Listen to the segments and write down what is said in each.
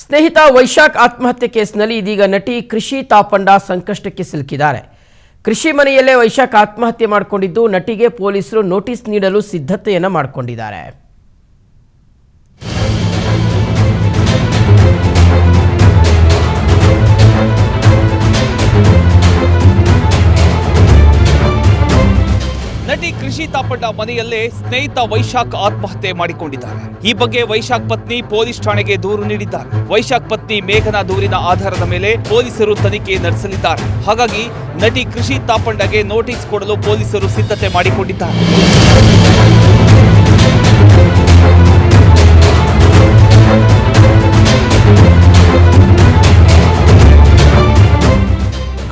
ಸ್ನೇಹಿತ ವೈಶಾಖ್ ಆತ್ಮಹತ್ಯೆ ಕೇಸ್ನಲ್ಲಿ ಇದೀಗ ನಟಿ ಕೃಷಿ ತಾಪಂಡ ಸಂಕಷ್ಟಕ್ಕೆ ಸಿಲುಕಿದ್ದಾರೆ. ಕೃಷಿ ಮನೆಯಲ್ಲೇ ವೈಶಾಖ್ ಆತ್ಮಹತ್ಯೆ ಮಾಡಿಕೊಂಡಿದ್ದು ನಟಿಗೆ ಪೊಲೀಸರು ನೋಟಿಸ್ ನೀಡಲು ಸಿದ್ಧತೆಯನ್ನು ಮಾಡಿಕೊಂಡಿದ್ದಾರೆ. ನಟಿ ಕೃಷಿ ತಾಪಂಡ ಮನೆಯಲ್ಲೇ ಸ್ನೇಹಿತ ವೈಶಾಖ್ ಆತ್ಮಹತ್ಯೆ ಮಾಡಿಕೊಂಡಿದ್ದಾರೆ. ಈ ಬಗ್ಗೆ ವೈಶಾಖ್ ಪತ್ನಿ ಪೊಲೀಸ್ ಠಾಣೆಗೆ ದೂರು ನೀಡಿದ್ದಾರೆ. ವೈಶಾಖ್ ಪತ್ನಿ ಮೇಘನಾ ದೂರಿನ ಆಧಾರದ ಮೇಲೆ ಪೊಲೀಸರು ತನಿಖೆ ನಡೆಸಲಿದ್ದಾರೆ. ಹಾಗಾಗಿ ನಟಿ ಕೃಷಿ ತಾಪಂಡಗೆ ನೋಟಿಸ್ ಕೊಡಲು ಪೊಲೀಸರು ಸಿದ್ಧತೆ ಮಾಡಿಕೊಂಡಿದ್ದಾರೆ.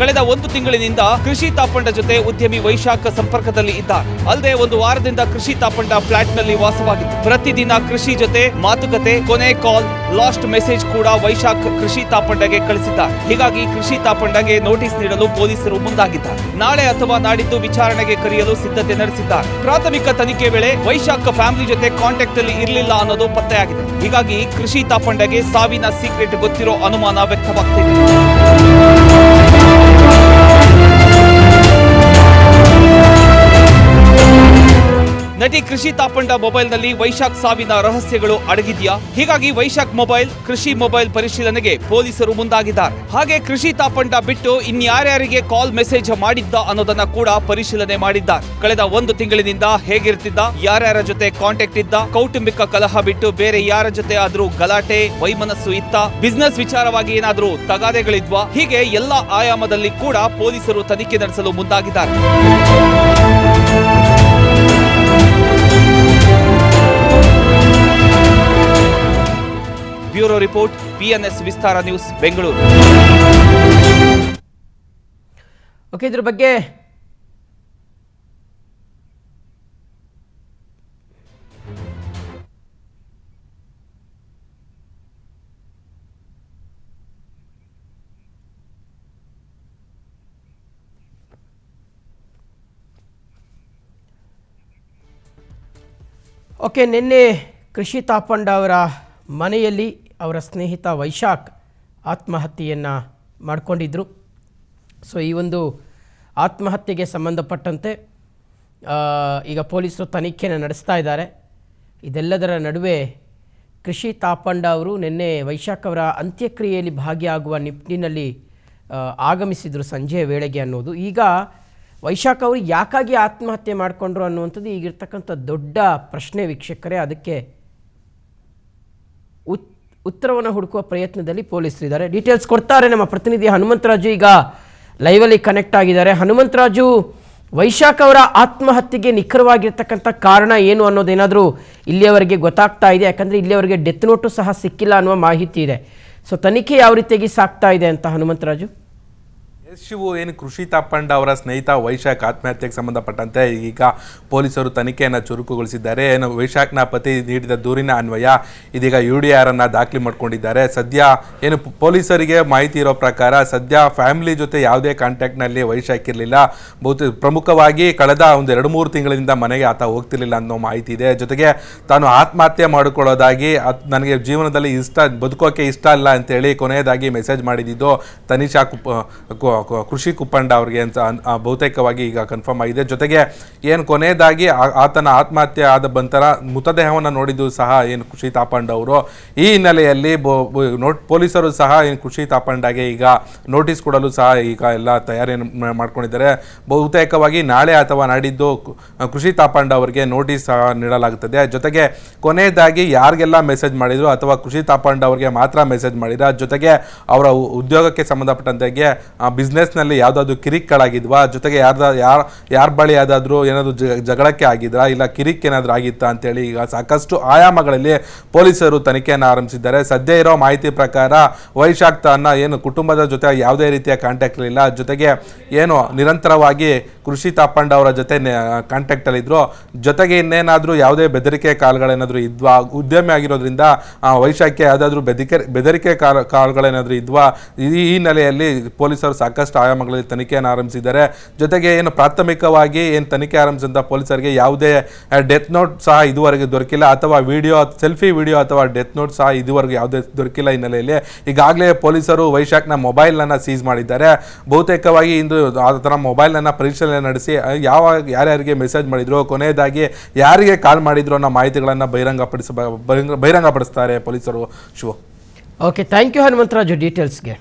ಕಳೆದ 1 ತಿಂಗಳಿನಿಂದ ಕೃಷಿ ತಾಪಂಡ ಜೊತೆ ಉದ್ಯಮಿ ವೈಶಾಖ್ ಸಂಪರ್ಕದಲ್ಲಿ ಇದ್ದಾರೆ. ಅಲ್ಲದೆ 1 ವಾರದಿಂದ ಕೃಷಿ ತಾಪಂಡ ಫ್ಲಾಟ್ನಲ್ಲಿ ವಾಸವಾಗಿದ್ದು ಪ್ರತಿದಿನ ಕೃಷಿ ಜೊತೆ ಮಾತುಕತೆ, ಕೊನೆ ಕಾಲ್, ಲಾಸ್ಟ್ ಮೆಸೇಜ್ ಕೂಡ ವೈಶಾಖ್ ಕೃಷಿ ತಾಪಂಡಗೆ ಕಳಿಸಿದ್ದಾರೆ. ಹೀಗಾಗಿ ಕೃಷಿ ತಾಪಂಡಗೆ ನೋಟಿಸ್ ನೀಡಲು ಪೊಲೀಸರು ಮುಂದಾಗಿದ್ದಾರೆ. ನಾಳೆ ಅಥವಾ ನಾಡಿದ್ದು ವಿಚಾರಣೆಗೆ ಕರೆಯಲು ಸಿದ್ಧತೆ ನಡೆಸಿದ್ದಾರೆ. ಪ್ರಾಥಮಿಕ ತನಿಖೆ ವೇಳೆ ವೈಶಾಖ್ ಫ್ಯಾಮಿಲಿ ಜೊತೆ ಕಾಂಟ್ಯಾಕ್ಟ್ ಅಲ್ಲಿ ಇರಲಿಲ್ಲ ಅನ್ನೋದು ಪತ್ತೆಯಾಗಿದೆ. ಹೀಗಾಗಿ ಕೃಷಿ ತಾಪಂಡಗೆ ಸಾವಿನ ಸೀಕ್ರೆಟ್ ಗೊತ್ತಿರೋ ಅನುಮಾನ ವ್ಯಕ್ತವಾಗ್ತಿದೆ. ನಟಿ ಕೃಷಿ ತಾಪಂಡ ಮೊಬೈಲ್ನಲ್ಲಿ ವೈಶಾಖ್ ಸಾವಿನ ರಹಸ್ಯಗಳು ಅಡಗಿದೆಯಾ? ಹೀಗಾಗಿ ವೈಶಾಖ್ ಮೊಬೈಲ್, ಕೃಷಿ ಮೊಬೈಲ್ ಪರಿಶೀಲನೆಗೆ ಪೊಲೀಸರು ಮುಂದಾಗಿದ್ದಾರೆ. ಹಾಗೆ ಕೃಷಿ ತಾಪಂಡ ಬಿಟ್ಟು ಇನ್ಯಾರ್ಯಾರಿಗೆ ಕಾಲ್ ಮೆಸೇಜ್ ಮಾಡಿದ್ದ ಅನ್ನೋದನ್ನ ಕೂಡ ಪರಿಶೀಲನೆ ಮಾಡಿದ್ದಾರೆ. ಕಳೆದ 1 ತಿಂಗಳಿನಿಂದ ಹೇಗಿರ್ತಿದ್ದ, ಯಾರ್ಯಾರ ಜೊತೆ ಕಾಂಟ್ಯಾಕ್ಟ್ ಇದ್ದ, ಕೌಟುಂಬಿಕ ಕಲಹ ಬಿಟ್ಟು ಬೇರೆ ಯಾರ ಜೊತೆ ಆದ್ರೂ ಗಲಾಟೆ, ವೈಮನಸ್ಸು ಇತ್ತ, ಬಿಸ್ನೆಸ್ ವಿಚಾರವಾಗಿ ಏನಾದ್ರೂ ತಗಾದೆಗಳಿದ್ವಾ, ಹೀಗೆ ಎಲ್ಲ ಆಯಾಮದಲ್ಲಿ ಕೂಡ ಪೊಲೀಸರು ತನಿಖೆ ನಡೆಸಲು ಮುಂದಾಗಿದ್ದಾರೆ. ಬ್ಯೂರೋ ರಿಪೋರ್ಟ್, PNS ವಿಸ್ತಾರ ನ್ಯೂಸ್, ಬೆಂಗಳೂರು. ಓಕೆ, ಇದ್ರ ಬಗ್ಗೆ ನಿನ್ನೆ ಕೃಷಿ ತಾಪಂಡ ಅವರ ಮನೆಯಲ್ಲಿ ಅವರ ಸ್ನೇಹಿತ ವೈಶಾಖ್ ಆತ್ಮಹತ್ಯೆಯನ್ನು ಮಾಡಿಕೊಂಡಿದ್ದರು. ಸೊ ಈ ಒಂದು ಆತ್ಮಹತ್ಯೆಗೆ ಸಂಬಂಧಪಟ್ಟಂತೆ ಈಗ ಪೊಲೀಸರು ತನಿಖೆಯನ್ನು ನಡೆಸ್ತಾ ಇದ್ದಾರೆ. ಇದೆಲ್ಲದರ ನಡುವೆ ಕೃಷಿ ತಾಪಂಡ ಅವರು ನಿನ್ನೆ ವೈಶಾಖ್ ಅವರ ಅಂತ್ಯಕ್ರಿಯೆಯಲ್ಲಿ ಭಾಗಿಯಾಗುವ ನಿಟ್ಟಿನಲ್ಲಿ ಆಗಮಿಸಿದರು ಸಂಜೆಯ ವೇಳೆಗೆ ಅನ್ನೋದು. ಈಗ ವೈಶಾಖ್ ಅವರು ಯಾಕಾಗಿ ಆತ್ಮಹತ್ಯೆ ಮಾಡಿಕೊಂಡ್ರು ಅನ್ನುವಂಥದ್ದು ಈಗಿರ್ತಕ್ಕಂಥ ದೊಡ್ಡ ಪ್ರಶ್ನೆ ವೀಕ್ಷಕರೇ. ಅದಕ್ಕೆ ಉತ್ತರವನ್ನು ಹುಡುಕುವ ಪ್ರಯತ್ನದಲ್ಲಿ ಪೊಲೀಸರಿದ್ದಾರೆ. ಡೀಟೇಲ್ಸ್ ಕೊಡ್ತಾರೆ ನಮ್ಮ ಪ್ರತಿನಿಧಿ ಹನುಮಂತರಾಜು. ಈಗ ಲೈವಲ್ಲಿ ಕನೆಕ್ಟ್ ಆಗಿದ್ದಾರೆ. ಹನುಮಂತರಾಜು, ವೈಶಾಖ್ ಅವರ ಆತ್ಮಹತ್ಯೆಗೆ ನಿಖರವಾಗಿರ್ತಕ್ಕಂಥ ಕಾರಣ ಏನು ಅನ್ನೋದೇನಾದರೂ ಇಲ್ಲಿಯವರೆಗೆ ಗೊತ್ತಾಗ್ತಾ ಇದೆ? ಯಾಕಂದರೆ ಇಲ್ಲಿಯವರೆಗೆ ಡೆತ್ ನೋಟು ಸಹ ಸಿಕ್ಕಿಲ್ಲ ಅನ್ನುವ ಮಾಹಿತಿ ಇದೆ. ಸೊ ತನಿಖೆ ಯಾವ ರೀತಿಯಾಗಿ ಸಾಗ್ತಾ ಇದೆ ಅಂತ ಹನುಮಂತರಾಜು? ಶಿವು, ಏನು ಕೃಷಿ ತಾಪಂಡ ಅವರ ಸ್ನೇಹಿತ ವೈಶಾಖ್ ಆತ್ಮಹತ್ಯೆಗೆ ಸಂಬಂಧಪಟ್ಟಂತೆ ಈಗ ಪೊಲೀಸರು ತನಿಖೆಯನ್ನು ಚುರುಕುಗೊಳಿಸಿದ್ದಾರೆ. ಏನು ವೈಶಾಖ್ನ ಪತಿ ನೀಡಿದ ದೂರಿನ ಅನ್ವಯ ಇದೀಗ UDR ಅನ್ನು ದಾಖಲು ಮಾಡಿಕೊಂಡಿದ್ದಾರೆ. ಸದ್ಯ ಏನು ಪೊಲೀಸರಿಗೆ ಮಾಹಿತಿ ಇರೋ ಪ್ರಕಾರ ಸದ್ಯ ಫ್ಯಾಮಿಲಿ ಜೊತೆ ಯಾವುದೇ ಕಾಂಟ್ಯಾಕ್ಟ್ನಲ್ಲಿ ವೈಶಾಖ್ ಇರಲಿಲ್ಲ. ಪ್ರಮುಖವಾಗಿ ಕಳೆದ 1-2-3 ತಿಂಗಳಿಂದ ಮನೆಗೆ ಆತ ಹೋಗ್ತಿರ್ಲಿಲ್ಲ ಅನ್ನೋ ಮಾಹಿತಿ ಇದೆ. ಜೊತೆಗೆ ತಾನು ಆತ್ಮಹತ್ಯೆ ಮಾಡಿಕೊಳ್ಳೋದಾಗಿ, ನನಗೆ ಜೀವನದಲ್ಲಿ ಬದುಕೋಕೆ ಇಷ್ಟ ಇಲ್ಲ ಅಂತೇಳಿ ಕೊನೆಯದಾಗಿ ಮೆಸೇಜ್ ಮಾಡಿದ್ದು ತನಿಷಾ ಕೃಷಿ ಕುಪ್ಪಂಡ ಅವ್ರಿಗೆ ಅಂತ ಬಹುತೇಕವಾಗಿ ಈಗ ಕನ್ಫರ್ಮ್ ಆಗಿದೆ. ಜೊತೆಗೆ ಏನು ಕೊನೆಯದಾಗಿ ಆತನ ಆತ್ಮಹತ್ಯೆ ಆದ ನಂತರ ಮೃತದೇಹವನ್ನು ನೋಡಿದ್ದು ಸಹ ಏನು ಕೃಷಿ ತಾಪಂಡ ಅವರು. ಈ ಹಿನ್ನೆಲೆಯಲ್ಲಿ ಪೊಲೀಸರು ಸಹ ಏನು ಕೃಷಿ ತಾಪಂಡಗೆ ಈಗ ನೋಟಿಸ್ ಕೊಡಲು ಸಹ ಈಗ ಎಲ್ಲ ತಯಾರಿಯನ್ನು ಮಾಡ್ಕೊಂಡಿದ್ದಾರೆ. ಬಹುತೇಕವಾಗಿ ನಾಳೆ ಅಥವಾ ನಾಡಿದ್ದು ಕೃಷಿ ತಾಪಂಡ ಅವರಿಗೆ ನೋಟಿಸ್ ಸಹ ನೀಡಲಾಗುತ್ತದೆ. ಜೊತೆಗೆ ಕೊನೆಯದಾಗಿ ಯಾರಿಗೆಲ್ಲ ಮೆಸೇಜ್ ಮಾಡಿದ್ರು ಅಥವಾ ಕೃಷಿ ತಾಪಂಡ ಅವರಿಗೆ ಮಾತ್ರ ಮೆಸೇಜ್ ಮಾಡಿದ್ರು, ಜೊತೆಗೆ ಅವರ ಉದ್ಯೋಗಕ್ಕೆ ಸಂಬಂಧಪಟ್ಟಂತೆಗೆ ಬಿಸ್ನೆಸ್ನಲ್ಲಿ ಯಾವುದಾದ್ರು ಕಿರಿಕ್ಗಳಾಗಿದ್ವಾ, ಜೊತೆಗೆ ಯಾರ ಬಳಿ ಯಾವುದಾದ್ರೂ ಏನಾದರೂ ಜಗಳಕ್ಕೆ ಆಗಿದ್ರಾ, ಇಲ್ಲ ಕಿರಿಕ್ ಏನಾದರೂ ಆಗಿತ್ತಾ ಅಂತೇಳಿ ಈಗ ಸಾಕಷ್ಟು ಆಯಾಮಗಳಲ್ಲಿ ಪೊಲೀಸರು ತನಿಖೆಯನ್ನು ಆರಂಭಿಸಿದ್ದಾರೆ. ಸದ್ಯ ಇರೋ ಮಾಹಿತಿ ಪ್ರಕಾರ ವೈಶಾಖ್ ತನ್ನ ಏನು ಕುಟುಂಬದ ಜೊತೆ ಯಾವುದೇ ರೀತಿಯ ಕಾಂಟ್ಯಾಕ್ಟ್ ಇಲ್ಲ, ಜೊತೆಗೆ ಏನು ನಿರಂತರವಾಗಿ ಕೃಷಿ ತಾಪಂಡ ಅವರ ಜೊತೆ ಕಾಂಟ್ಯಾಕ್ಟಲ್ಲಿದ್ದರು. ಜೊತೆಗೆ ಇನ್ನೇನಾದರೂ ಯಾವುದೇ ಬೆದರಿಕೆ ಕಾಲ್ಗಳೇನಾದರೂ ಇದ್ವಾ, ಉದ್ಯಮಿ ಆಗಿರೋದ್ರಿಂದ ವೈಶಾಖ್ಯ ಯಾವುದಾದ್ರೂ ಬೆದರಿಕೆ ಕಾಲ್ಗಳೇನಾದರೂ ಇದ್ವಾ, ಈ ಹಿನ್ನೆಲೆಯಲ್ಲಿ ಪೊಲೀಸರು ಸಾಕಷ್ಟು ಸಾಕಷ್ಟು ಆಯಾಮಗಳಲ್ಲಿ ತನಿಖೆಯನ್ನು ಆರಂಭಿಸಿದ್ದಾರೆ. ಜೊತೆಗೆ ಏನು ಪ್ರಾಥಮಿಕವಾಗಿ ಏನು ತನಿಖೆ ಆರಂಭಿಸಿದಂಥ ಪೊಲೀಸರಿಗೆ ಯಾವುದೇ ಡೆತ್ ನೋಟ್ ಸಹ ಇದುವರೆಗೆ ದೊರಕಿಲ್ಲ, ಅಥವಾ ಸೆಲ್ಫಿ ವಿಡಿಯೋ ಅಥವಾ ಡೆತ್ ನೋಟ್ ಸಹ ಇದುವರೆಗೆ ಯಾವುದೇ ದೊರಕಿಲ್ಲ ಹಿನ್ನೆಲೆಯಲ್ಲಿ ಈಗಾಗಲೇ ಪೊಲೀಸರು ವೈಶಾಖ್ನ ಮೊಬೈಲನ್ನು ಸೀಸ್ ಮಾಡಿದ್ದಾರೆ. ಬಹುತೇಕವಾಗಿ ಇಂದು ಆ ಥರ ಮೊಬೈಲನ್ನು ಪರಿಶೀಲನೆ ನಡೆಸಿ ಯಾರ್ಯಾರಿಗೆ ಮೆಸೇಜ್ ಮಾಡಿದ್ರು, ಕೊನೆಯದಾಗಿ ಯಾರಿಗೆ ಕಾಲ್ ಮಾಡಿದ್ರು ಅನ್ನೋ ಮಾಹಿತಿಗಳನ್ನು ಬಹಿರಂಗಪಡಿಸ್ತಾರೆ ಪೊಲೀಸರು. Shivu. Okay, thank you Hanumantharaju ಡೀಟೇಲ್ಸ್ಗೆ.